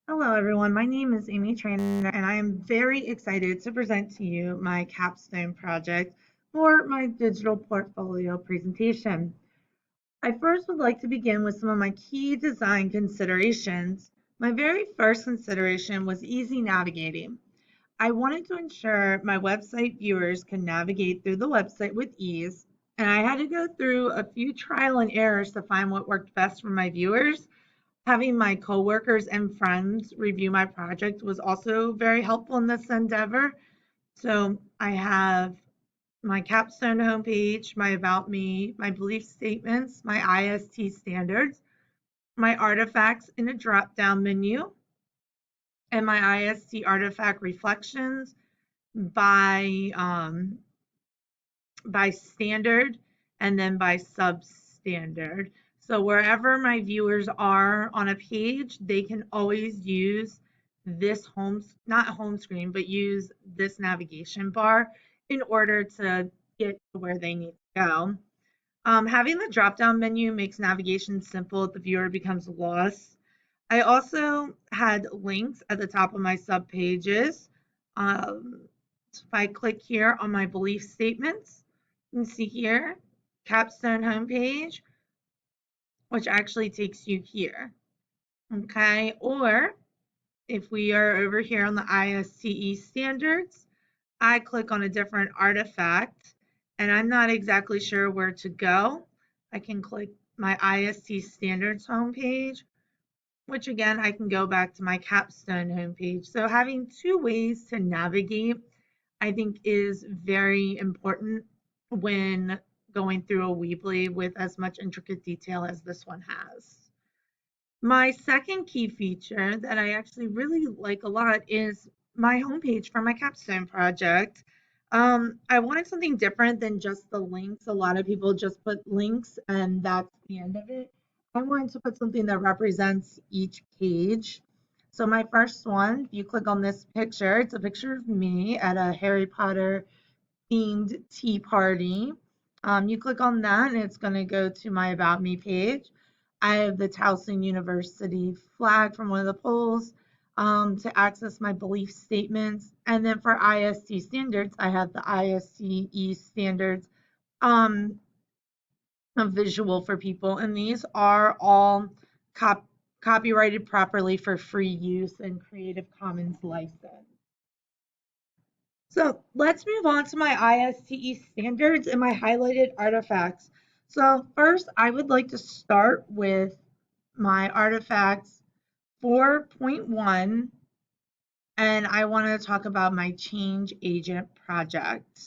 Hello, everyone. My name is Amy Trainer, and I am very excited to present to you my capstone project for my digital portfolio presentation. I first would like to begin with some of my key design considerations. My very first consideration was easy navigating. I wanted to ensure my website viewers can navigate through the website with ease, and I had to go through a few trial and errors to find what worked best for my viewers. Having my coworkers and friends review my project was also very helpful in this endeavor. So I have my capstone homepage, my about me, my belief statements, my IST standards, my artifacts in a drop down menu, and my IST artifact reflections by by standard and then by substandard. So wherever my viewers are on a page, they can always use this not home screen, but use this navigation bar in order to get to where they need to go. Having the drop down menu makes navigation simple if the viewer becomes lost. I also had links at the top of my sub pages. If I click here on my belief statements, you can see here, capstone homepage, which actually takes you here. Okay, or if we are over here on the ISTE standards, I click on a different artifact and I'm not exactly sure where to go. I can click my IST standards homepage, which again, I can go back to my capstone homepage. So having two ways to navigate, I think is very important when going through a Weebly with as much intricate detail as this one has. My second key feature that I actually really like a lot is my homepage for my capstone project. I wanted something different than just the links. A lot of people just put links and that's the end of it. I wanted to put something that represents each page. So my first one, if you click on this picture, it's a picture of me at a Harry Potter themed tea party. You click on that and it's going to go to my About Me page. I have the Towson University flag from one of the polls to access my belief statements. And then for IST standards, I have the ISTE standards um, a visual for people. And these are all cop copyrighted properly for free use and Creative Commons license. So let's move on to my ISTE standards and my highlighted artifacts. So first, I would like to start with my artifacts 4.1, and I want to talk about my change agent project.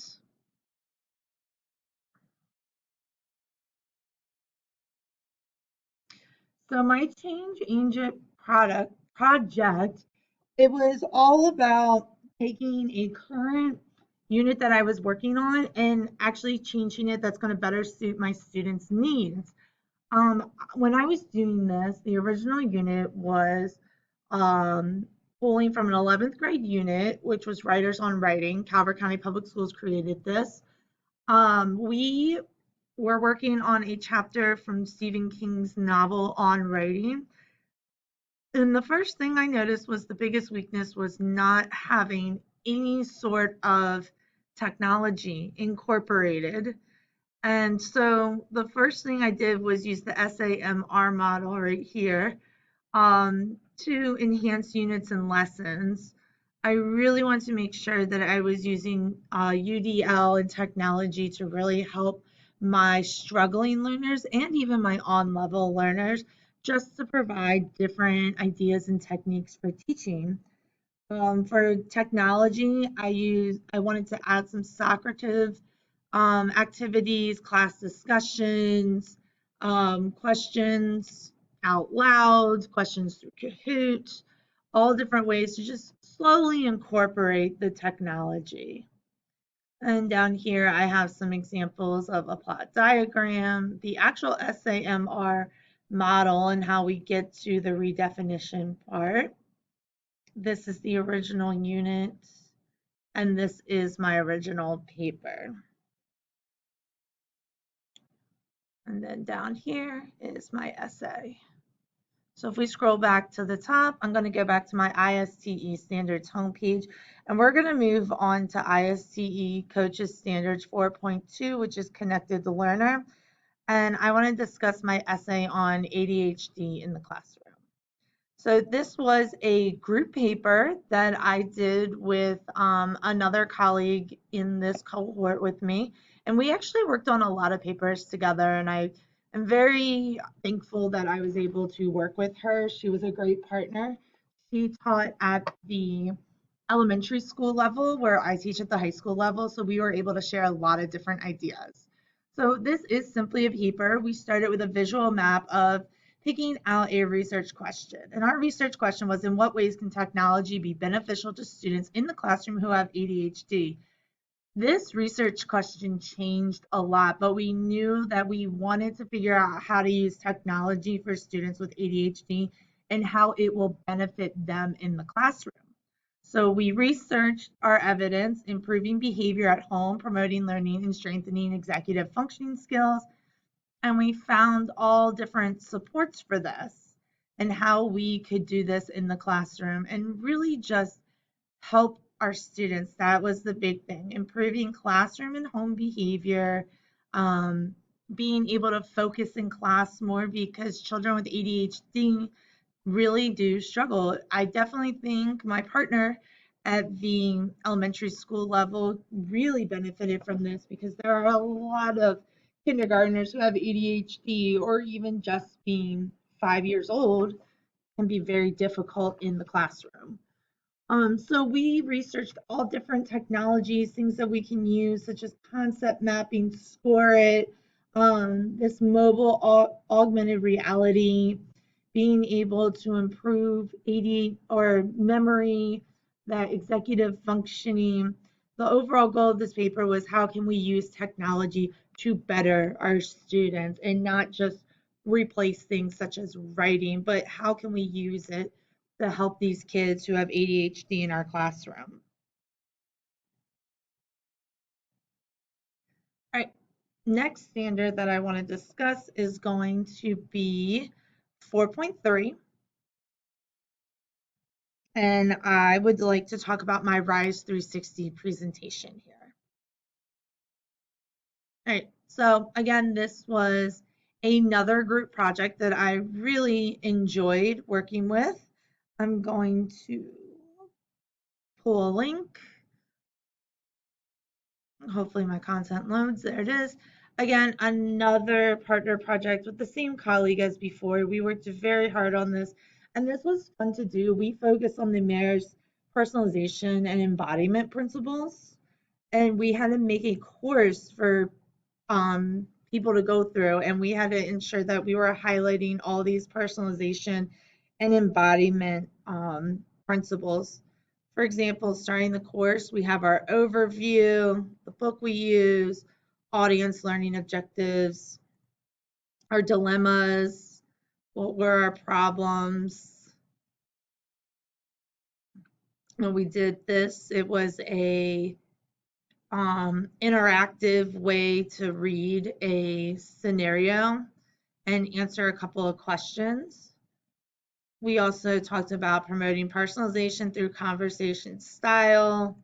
So my change agent project, it was all about taking a current unit that I was working on and actually changing it that's going to better suit my students' needs. When I was doing this, the original unit was um, pulling from an 11th grade unit, which was Writers on Writing. Calvert County Public Schools created this. We were working on a chapter from Stephen King's novel on writing. And the first thing I noticed was the biggest weakness was not having any sort of technology incorporated. And so the first thing I did was use the SAMR model right here to enhance units and lessons. I really want to make sure that I was using UDL and technology to really help my struggling learners and even my on-level learners just to provide different ideas and techniques for teaching. For technology, I wanted to add some Socrative activities, class discussions, questions out loud, questions through Kahoot, all different ways to just slowly incorporate the technology. And down here, I have some examples of a plot diagram, the actual SAMR model, and how we get to the redefinition part. This is the original unit, and this is my original paper. And then down here is my essay. So if we scroll back to the top, I'm going to go back to my ISTE standards homepage, and we're going to move on to ISTE Coaches Standards 4.2, which is connected to learner. And I want to discuss my essay on ADHD in the classroom. So this was a group paper that I did with another colleague in this cohort with me. And we actually worked on a lot of papers together, and I am very thankful that I was able to work with her. She was a great partner. She taught at the elementary school level where I teach at the high school level, so we were able to share a lot of different ideas. So this is simply a paper. We started with a visual map of picking out a research question. And our research question was, in what ways can technology be beneficial to students in the classroom who have ADHD? This research question changed a lot, but we knew that we wanted to figure out how to use technology for students with ADHD and how it will benefit them in the classroom. So we researched our evidence, improving behavior at home, promoting learning, and strengthening executive functioning skills. And we found all different supports for this and how we could do this in the classroom and really just help our students. That was the big thing, improving classroom and home behavior, being able to focus in class more because children with ADHD really do struggle. I definitely think my partner at the elementary school level really benefited from this because there are a lot of kindergartners who have ADHD, or even just being 5 years old can be very difficult in the classroom. So we researched all different technologies, things that we can use, such as concept mapping, Score-it, this mobile augmented reality, being able to improve AD or memory, that executive functioning. The overall goal of this paper was how can we use technology to better our students and not just replace things such as writing, but how can we use it to help these kids who have ADHD in our classroom. All right, next standard that I want to discuss is going to be 4.3. And I would like to talk about my RISE 360 presentation here. All right, so again, this was another group project that I really enjoyed working with. I'm going to pull a link. Hopefully my content loads. There it is. Again, another partner project with the same colleague as before. We worked very hard on this, and this was fun to do. We focused on the mayor's personalization and embodiment principles, and we had to make a course for people to go through, and we had to ensure that we were highlighting all these personalization and embodiment principles. For example, starting the course, we have our overview, the book we use, audience learning objectives, our dilemmas, what were our problems. When we did this, it was a interactive way to read a scenario and answer a couple of questions. We also talked about promoting personalization through conversation style,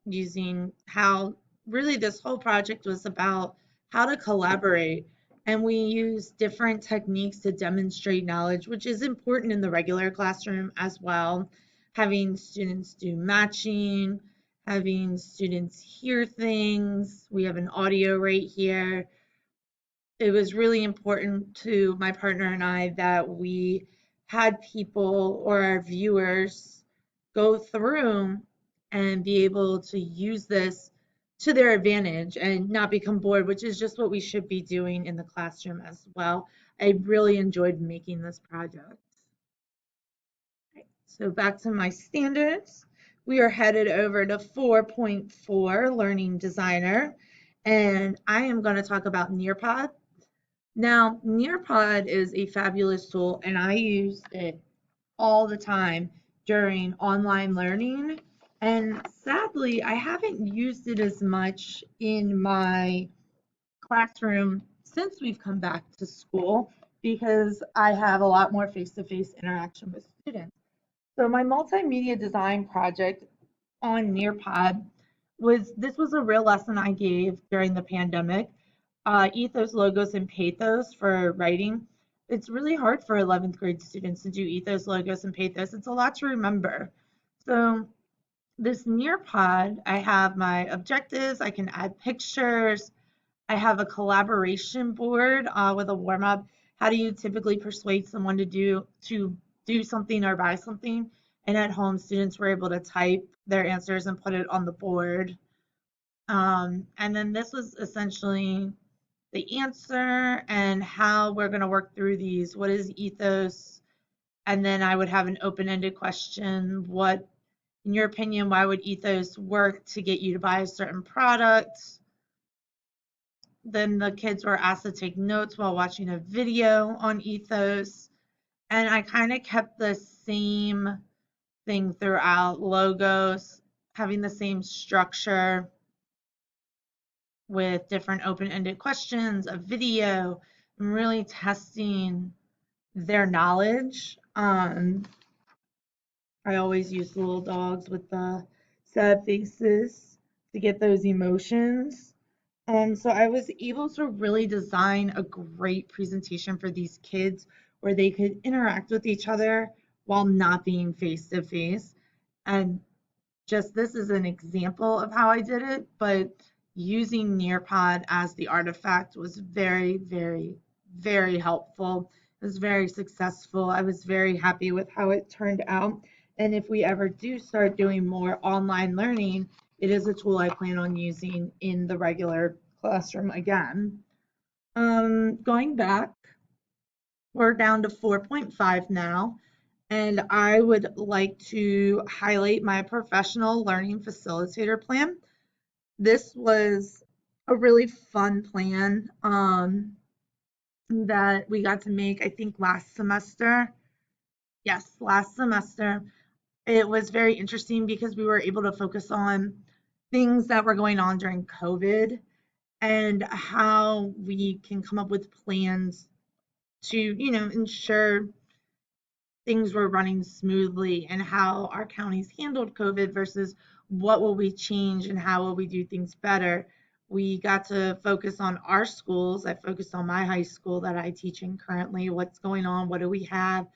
using how really this whole project was about how to collaborate. And we use different techniques to demonstrate knowledge, which is important in the regular classroom as well. Having students do matching, having students hear things. We have an audio right here. It was really important to my partner and I that we had people or our viewers go through and be able to use this to their advantage and not become bored, which is just what we should be doing in the classroom as well. I really enjoyed making this project. So back to my standards. We are headed over to 4.4, Learning Designer, and I am going to talk about Nearpod. Now, Nearpod is a fabulous tool, and I use it all the time during online learning. And sadly, I haven't used it as much in my classroom since we've come back to school. because I have a lot more face-to-face interaction with students. So my multimedia design project on Nearpod was a real lesson I gave during the pandemic. Ethos, logos, and pathos for writing. It's really hard for 11th grade students to do ethos, logos, and pathos. It's a lot to remember. So this Nearpod, I have my objectives. I can add pictures. I have a collaboration board with a warm up. How do you typically persuade someone to do something or buy something? And at home, students were able to type their answers and put it on the board. And then this was essentially the answer and how we're going to work through these. What is ethos? And then I would have an open-ended question. What, in your opinion, why would ethos work to get you to buy a certain product? Then the kids were asked to take notes while watching a video on ethos. And I kind of kept the same thing throughout, logos, having the same structure with different open-ended questions, a video, and really testing their knowledge. I always use the little dogs with the sad faces to get those emotions. So I was able to really design a great presentation for these kids where they could interact with each other while not being face to face. And just this is an example of how I did it, but using Nearpod as the artifact was very, very, very helpful. It was very successful. I was very happy with how it turned out. And if we ever do start doing more online learning, it is a tool I plan on using in the regular classroom again. Going back, we're down to 4.5 now, and I would like to highlight my professional learning facilitator plan. This was a really fun plan that we got to make, I think, last semester. Yes, last semester. It was very interesting because we were able to focus on things that were going on during COVID and how we can come up with plans to, ensure things were running smoothly and how our counties handled COVID versus what will we change and how will we do things better. We got to focus on our schools. I focused on my high school that I teach in currently. What's going on? What do we have?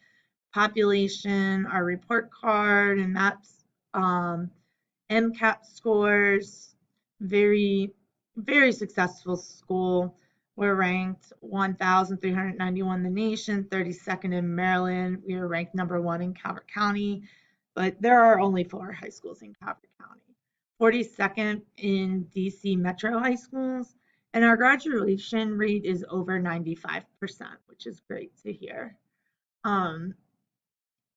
Population, our report card, and maps, MCAT scores. Very, very successful school. We're ranked 1,391 in the nation, 32nd in Maryland. We are ranked number one in Calvert County, but there are only 4 high schools in Calvert County. 42nd in DC Metro high schools, and our graduation rate is over 95%, which is great to hear. Um,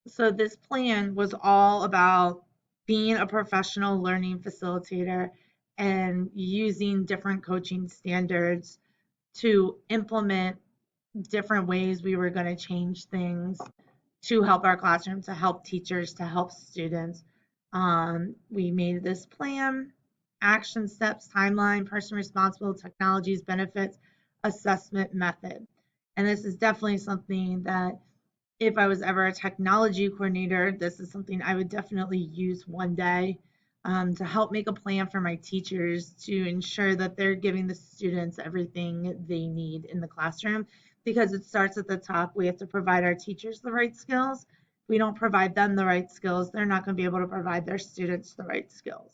so this plan was all about being a professional learning facilitator and using different coaching standards to implement different ways we were going to change things to help our classroom, to help teachers, to help students. We made this plan, action steps, timeline, person responsible, technologies, benefits, assessment method. And this is definitely something that if I was ever a technology coordinator, this is something I would definitely use one day to help make a plan for my teachers to ensure that they're giving the students everything they need in the classroom because it starts at the top. We have to provide our teachers the right skills. If we don't provide them the right skills, they're not going to be able to provide their students the right skills.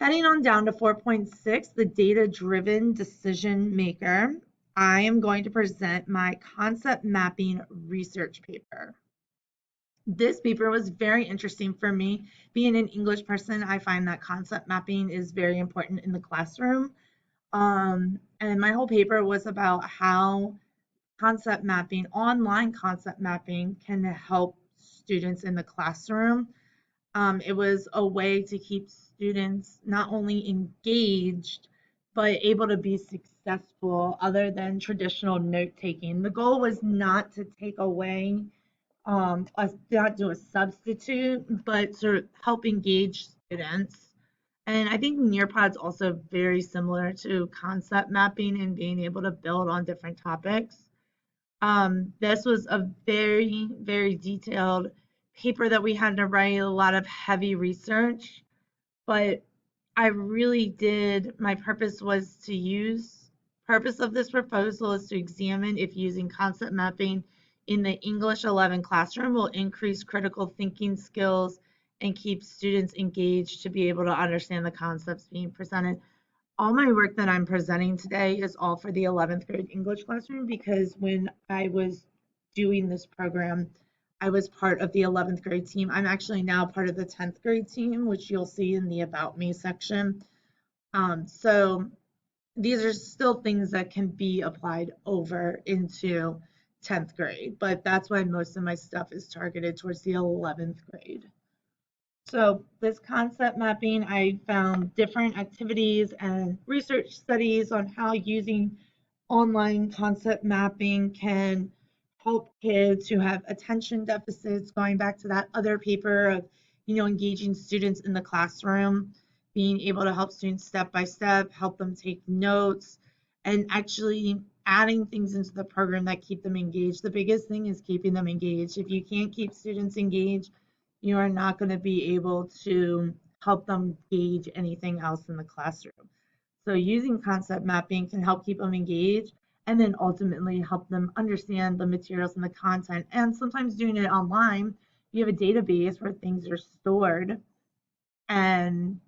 Heading on down to 4.6, the data-driven decision maker. I am going to present my concept mapping research paper. This paper was very interesting for me. Being an English person, I find that concept mapping is very important in the classroom. And my whole paper was about how concept mapping, online concept mapping, can help students in the classroom. It was a way to keep students not only engaged, but able to be successful other than traditional note taking. The goal was not to take away, not do a substitute, but sort of help engage students. And I think Nearpod's also very similar to concept mapping and being able to build on different topics. This was a very, very detailed paper that we had to write, a lot of heavy research, but I really did, my purpose of this proposal is to examine if using concept mapping in the English 11 classroom will increase critical thinking skills and keep students engaged to be able to understand the concepts being presented. All my work that I'm presenting today is all for the 11th grade English classroom because when I was doing this program, I was part of the 11th grade team. I'm actually now part of the 10th grade team, which you'll see in the About Me section. So these are still things that can be applied over into 10th grade, but that's why most of my stuff is targeted towards the 11th grade. So this concept mapping, I found different activities and research studies on how using online concept mapping can help kids who have attention deficits, going back to that other paper of, engaging students in the classroom, being able to help students step by step, help them take notes, and actually adding things into the program that keep them engaged. The biggest thing is keeping them engaged. If you can't keep students engaged, you are not going to be able to help them gauge anything else in the classroom. So using concept mapping can help keep them engaged and then ultimately help them understand the materials and the content. And sometimes doing it online, you have a database where things are stored and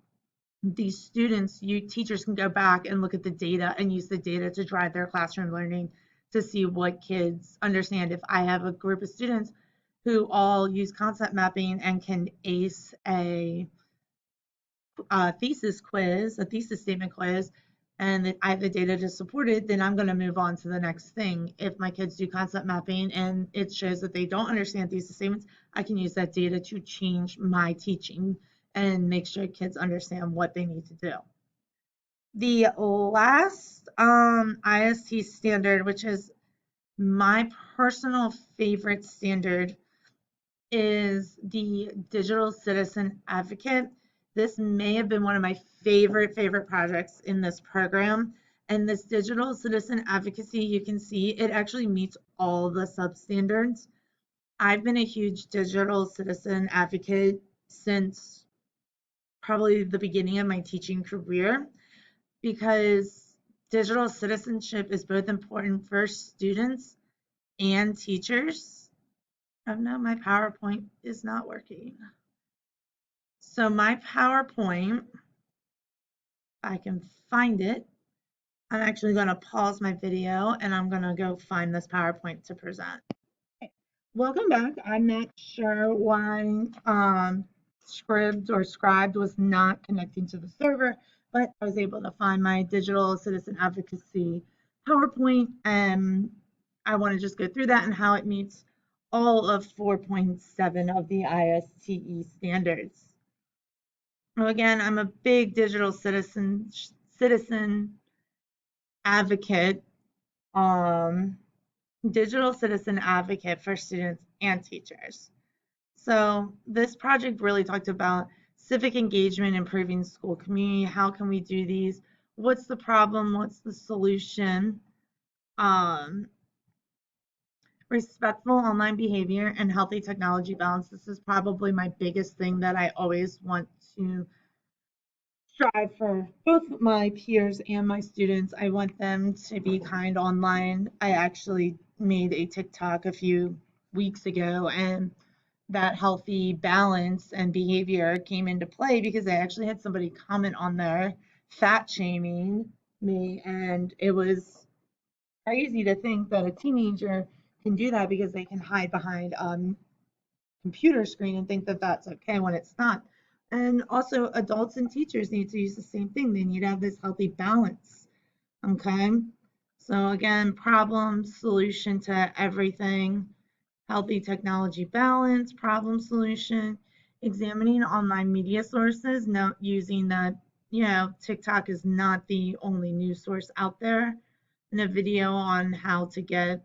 these students, teachers can go back and look at the data and use the data to drive their classroom learning to see what kids understand. If I have a group of students who all use concept mapping and can ace a thesis quiz, a thesis statement quiz, and I have the data to support it, then I'm going to move on to the next thing. If my kids do concept mapping and it shows that they don't understand thesis statements, I can use that data to change my teaching and make sure kids understand what they need to do. The last IST standard, which is my personal favorite standard, is the Digital Citizen Advocate. This may have been one of my favorite projects in this program. And this Digital Citizen Advocacy, you can see it actually meets all the substandards. I've been a huge digital citizen advocate since probably the beginning of my teaching career because digital citizenship is both important for students and teachers. Oh no, my PowerPoint is not working. So my PowerPoint, if I can find it, I'm actually going to pause my video and I'm going to go find this PowerPoint to present. Okay. Welcome back. I'm not sure why Scribd was not connecting to the server, but I was able to find my digital citizen advocacy PowerPoint, and I want to just go through that and how it meets all of 4.7 of the ISTE standards. Well, again, I'm a big citizen advocate, digital citizen advocate for students and teachers. So this project really talked about civic engagement, improving school community. How can we do these? What's the problem? What's the solution? Respectful online behavior and healthy technology balance. This is probably my biggest thing that I always want to strive for both my peers and my students. I want them to be kind online. I actually made a TikTok a few weeks ago, and that healthy balance and behavior came into play because I actually had somebody comment on there fat shaming me, and it was crazy to think that a teenager can do that because they can hide behind computer screen and think that that's okay when it's not. And also, adults and teachers need to use the same thing. They need to have this healthy balance. Okay. So, again, problem, solution to everything, healthy technology balance, problem, solution, examining online media sources, not using that, TikTok is not the only news source out there, and a video on how to get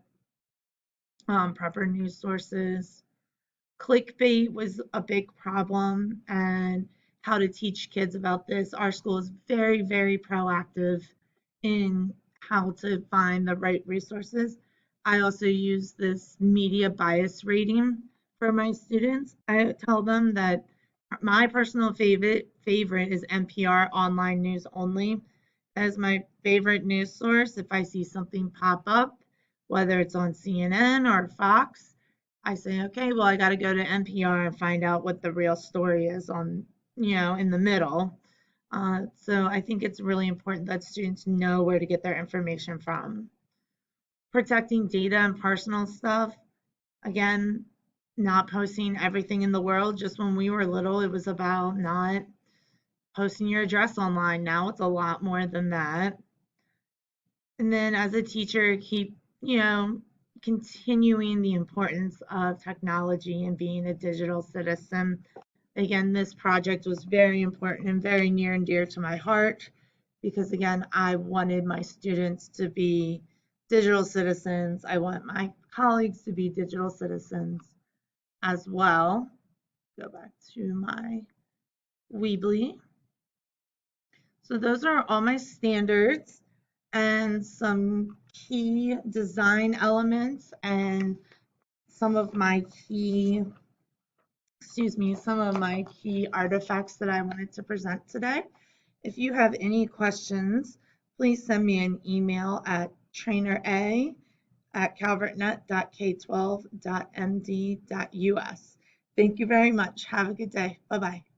proper news sources. Clickbait was a big problem and how to teach kids about this. Our school is very proactive in how to find the right resources. I also use this media bias rating for my students. I tell them that my personal favorite is NPR Online News Only as my favorite news source. If I see something pop up, whether it's on CNN or Fox, I say, okay, well, I got to go to NPR and find out what the real story is on, in the middle. So I think it's really important that students know where to get their information from. Protecting data and personal stuff. Again, not posting everything in the world. Just when we were little, it was about not posting your address online. Now it's a lot more than that. And then as a teacher, keep, continuing the importance of technology and being a digital citizen. Again, this project was very important and very near and dear to my heart because, again, I wanted my students to be digital citizens. I want my colleagues to be digital citizens as well. Go back to my Weebly. So those are all my standards and some key design elements and some of my key, some of my key artifacts that I wanted to present today. If you have any questions, please send me an email at trainera@calvertnet.k12.md.us. Thank you very much. Have a good day. Bye-bye.